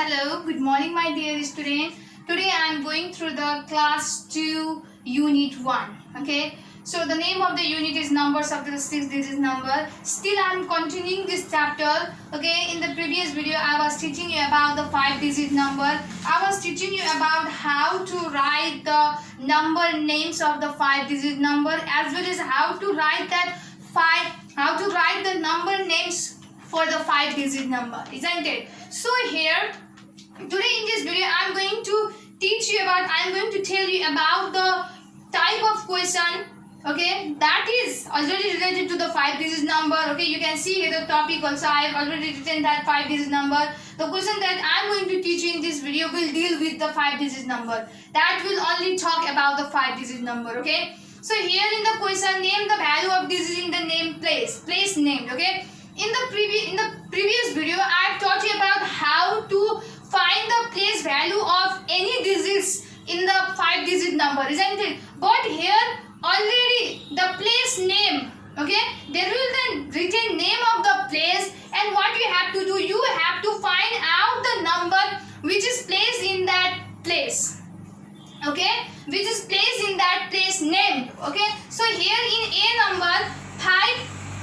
Hello, good morning my dear student. Today I am going through the class 2 unit 1. Okay, so the name of the unit is numbers up to the 6-digit number. Still I am continuing this chapter. Okay, in the previous video I was teaching you about the 5-digit number. I was teaching you about how to write the number names of the 5-digit number, as well as how to write the number names for the 5-digit number, isn't it? So here today in this video I am going to tell you about the type of question, okay, that is already related to the 5-digit number. Okay, you can see here the topic also. I have already written that 5-digit number. The question that I am going to teach you in this video will deal with the 5-digit number. That will only talk about the 5-digit number. Okay, so here in the question, name the value of digit in the name place named. Okay, in the previous video I have taught you about how to find the place value of any digits in the 5-digit number, isn't it? But here already the place name, okay, there will be written name of the place, and what you have to do, you have to find out the number which is placed in that place, okay, which is placed in that place named. Okay, so here in A number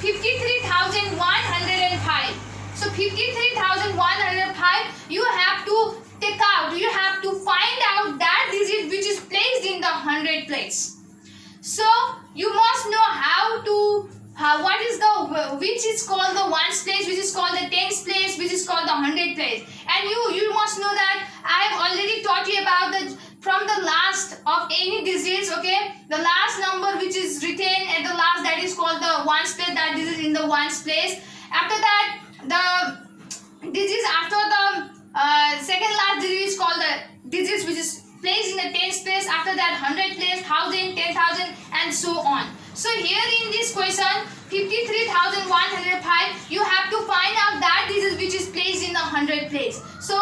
53,105. So 53,105, you have to take out, you have to find out that digit which is placed in the 100 place. So you must know which is called the ones place, which is called the tens place, which is called the 100 place. And you must know that I have already taught you about from the last of any digits, okay, the last number which is written at the last, that is called the ones place, that is in the ones place. After that, the digits after the second last digit is called the digits which is placed in the tens place. After that, 100 place, 1000, 10,000, and so on. So here in this question 53,105, you have to find out that digit which is placed in the 100 place. So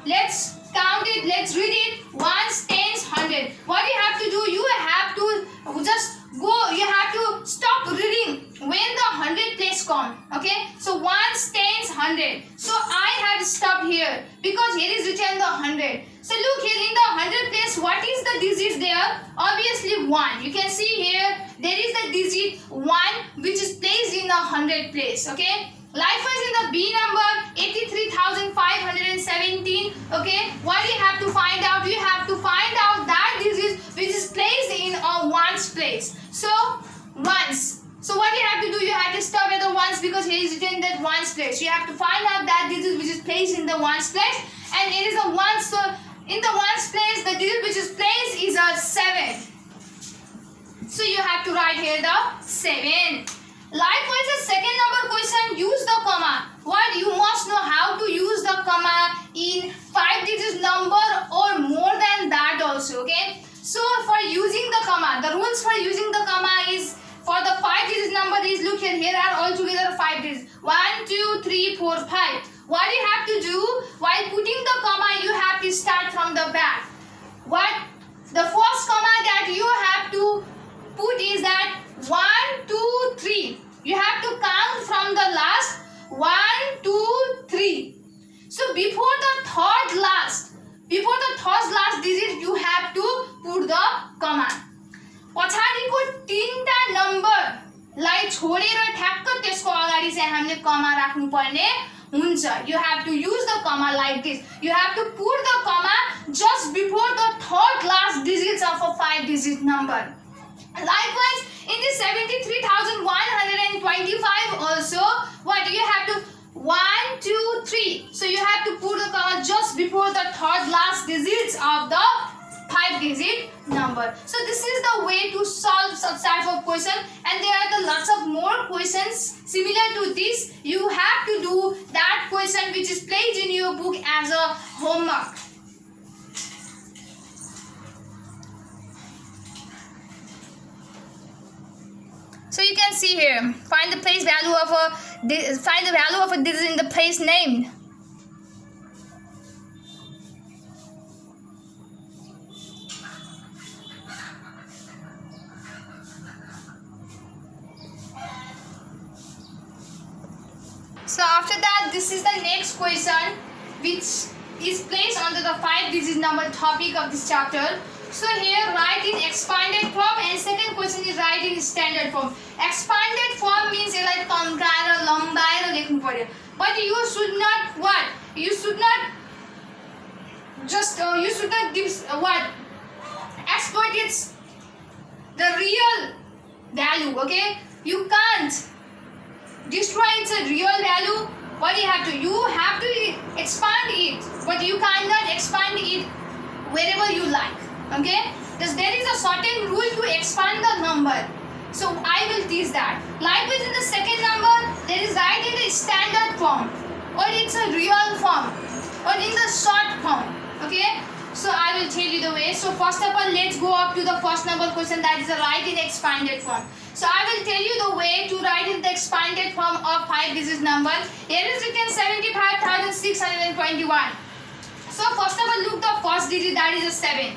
let's count it, let's read it. Ones, tens, 100. What you have to do, you have to just go, you have to stop reading when the 100 place come. Okay, so ones, tens, 100. So I have stopped here because here is written the 100. So look here in the 100 place, what is the digit there? Obviously 1. You can see here there is the digit 1 which is placed in the 100 place. Okay, likewise in the B number 83,517. Okay, what you have to find out, you have to find out that digit which is placed in a ones place. So ones. So what you have to do, you have to stop at the ones because here is written that ones place. You have to find out that digit which is placed in the ones place, and it is a ones. So in the ones place, the digit which is placed is a 7. So you have to write here the 7. Likewise, the second number question, use the comma. What you must know how to use the comma in 5-digit number or more than that also. Okay. So for using the comma, the rules for using the comma is, for the 5-digit number is, look here are all together 5 digits. 1, 2, 3, 4, 5. What you have to do while putting the comma, you have to start from the back. What the first comma that you have to put is that 1, 2, 3. You have to count from the last 1, 2, 3. So before the third last digit, you have to put the comma. पछाडिको 3टा नम्बरलाई छोडेर ठ्याक्क त्यसको अगाडि चाहिँ हामीले कमा राख्नु पर्ने हुन्छ. You have to use the comma like this. You have to put the comma just before the third last digits of a 5-digit number. Likewise, in the 73,125 also, what you have to 1, 2, 3. So you have to put the comma just before the third last digits of the 5-digit number. So this is the way to solve such type of question, and there are lots of more questions similar to this. You have to do that question which is placed in your book as a homework. So you can see here, find the value of a digit in the place named. So after that, this is the next question which is placed under the 5-digit number topic of this chapter. So here write in expanded form, and second question is write in standard form. Expanded form means like तन्काएर लम्बाएर लेख्नु पर्यो. But you should not what? You should not give what? Exploit its the real value, okay? You can't destroy its real value. What you have to expand it, but you cannot expand it wherever you like, okay? Because there is a certain rule to expand the number. So I will teach that. Likewise in the second number, there is write in the standard form, or it's a real form, or in the short form, okay? So I will tell you the way. So first of all, let's go up to the first number question, that is a write in expanded form. So I will tell you the way to write in the expanded form of 5-digit number. Here is written 75,621. So first of all, look the first digit, that is a 7.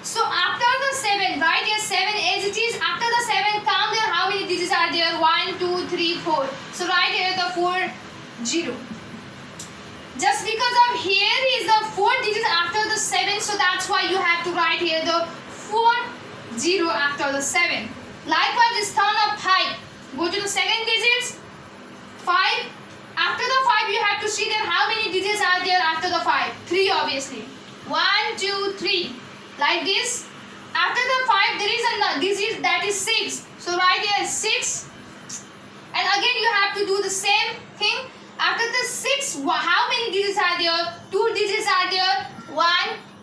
So after the 7, write here 7 as it is. After the 7, count there how many digits are there? 1, 2, 3, 4. So write here the 4, 0. Just because of here is the 4 digits after the 7, so that's why you have to write here the 4, 0 after the 7. Likewise, this turn of 5. Go to the second digits. 5. After the 5, you have to see that how many digits are there after the 5. 3 obviously. 1, 2, 3. Like this. After the 5, there is a digit that is 6. So write here 6. And again, you have to do the same thing. After the 6, how many digits are there? 2 digits are there. 1,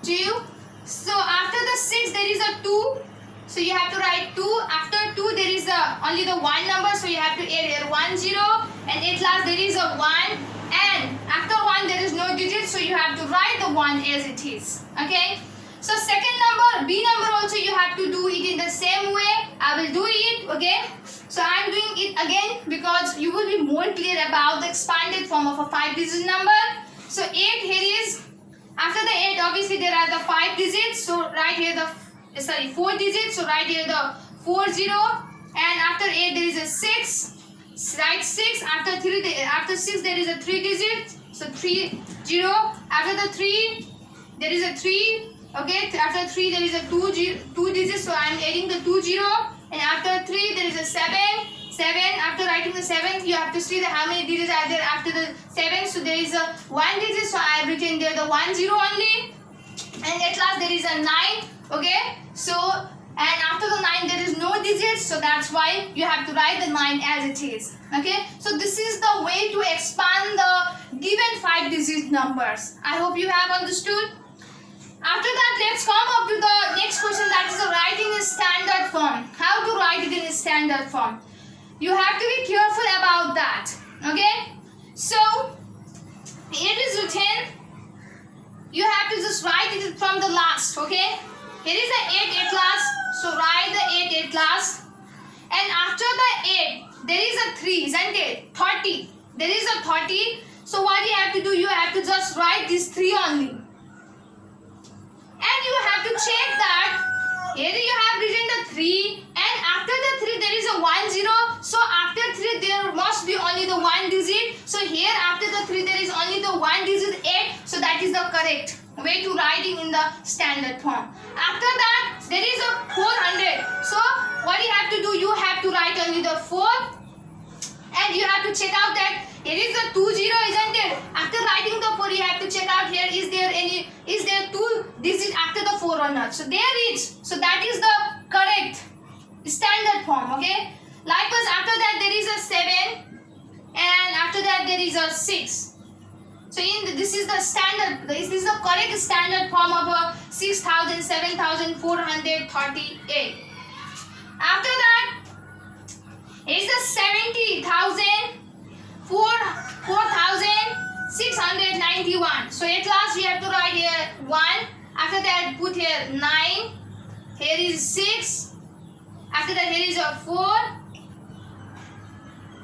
2. So after the 6, there is a 2. So you have to write 2. After 2, there is only the 1 number. So you have to add here 1, 0. And at last, there is a 1. And after 1, there is no digit. So you have to write the 1 as it is. Okay. So second number, B number also you have to do it in the same way. I will do it. Okay. So I am doing it again because you will be more clear about the expanded form of a 5-digit number. So 8 here is, after the 8 obviously there are the 5 digits. So write here the 4 digits. So write here the 4, 0. And after 8 there is a 6. Write 6. After 6 there is a 3 digit. So 3, 0. After the 3 there is a 3. Okay. After 3 there is a 2 digits. So I am adding the 2, 0. And after 3 there is a 7. After writing the 7, you have to see that how many digits are there after the 7. So there is a 1 digit. So I have written there the 1, 0 only. And at last there is a 9. Okay. So and after the 9 there is no digits. So that's why you have to write the 9 as it is. Okay. So this is the way to expand the given 5-digit numbers. I hope you have understood. After that, let's come up to the next question, that is the writing in standard form. How to write it in standard form? You have to be careful about that. Okay? So, it is written, you have to just write it from the last. Okay? Here is the 8 at last. So, write the 8 at last. And after the 8, there is a 3, isn't it? 30. There is a 30. So, what you have to do? You have to just write this 3 only. And you have to check that here you have written the 3, and after the 3 there is a 1, 0. So after 3 there must be only the 1 digit. So here after the 3 there is only the 1 digit 8. So that is the correct way to writing in the standard form. After that there is a 400. So what you have to do? You have to write only the 4. And you have to check out that here is the 2, 0, isn't it? After writing the 4, you have to check out here is there 2 digits after the 4 or not. So there is. So that is the correct standard form. Okay. Likewise, after that there is a 7, and after that there is a 6. So this is the standard. This is the correct standard form of a 7,438. After that is the 4,691. So at last we have to write here 1. After that put here 9. Here is 6. After that here is a 4.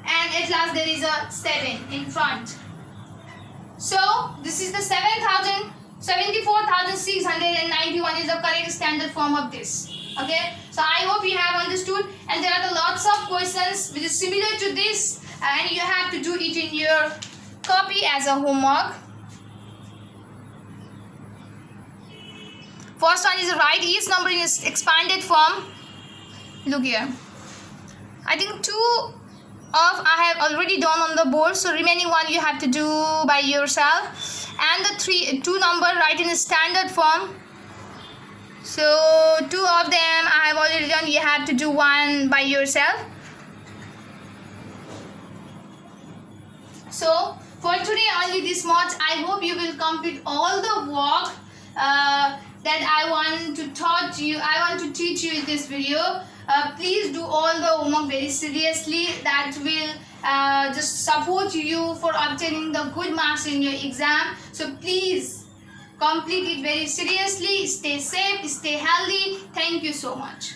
And at last there is a 7 in front. So this is the 74,691 is the correct standard form of this. Okay, so I hope you have understood, and there are lots of questions which is similar to this, and you have to do it in your copy as a homework. First one is write each number in its expanded form. Look here. I think 2 of I have already done on the board, so remaining one you have to do by yourself. And the 2 number write in a standard form. So 2 of them I have already done. You have to do one by yourself. So for today only this much. I hope you will complete all the work that I want to teach you in this video. Please do all the homework very seriously. That will just support you for obtaining the good marks in your exam. So please complete it very seriously. Stay safe, stay healthy. Thank you so much.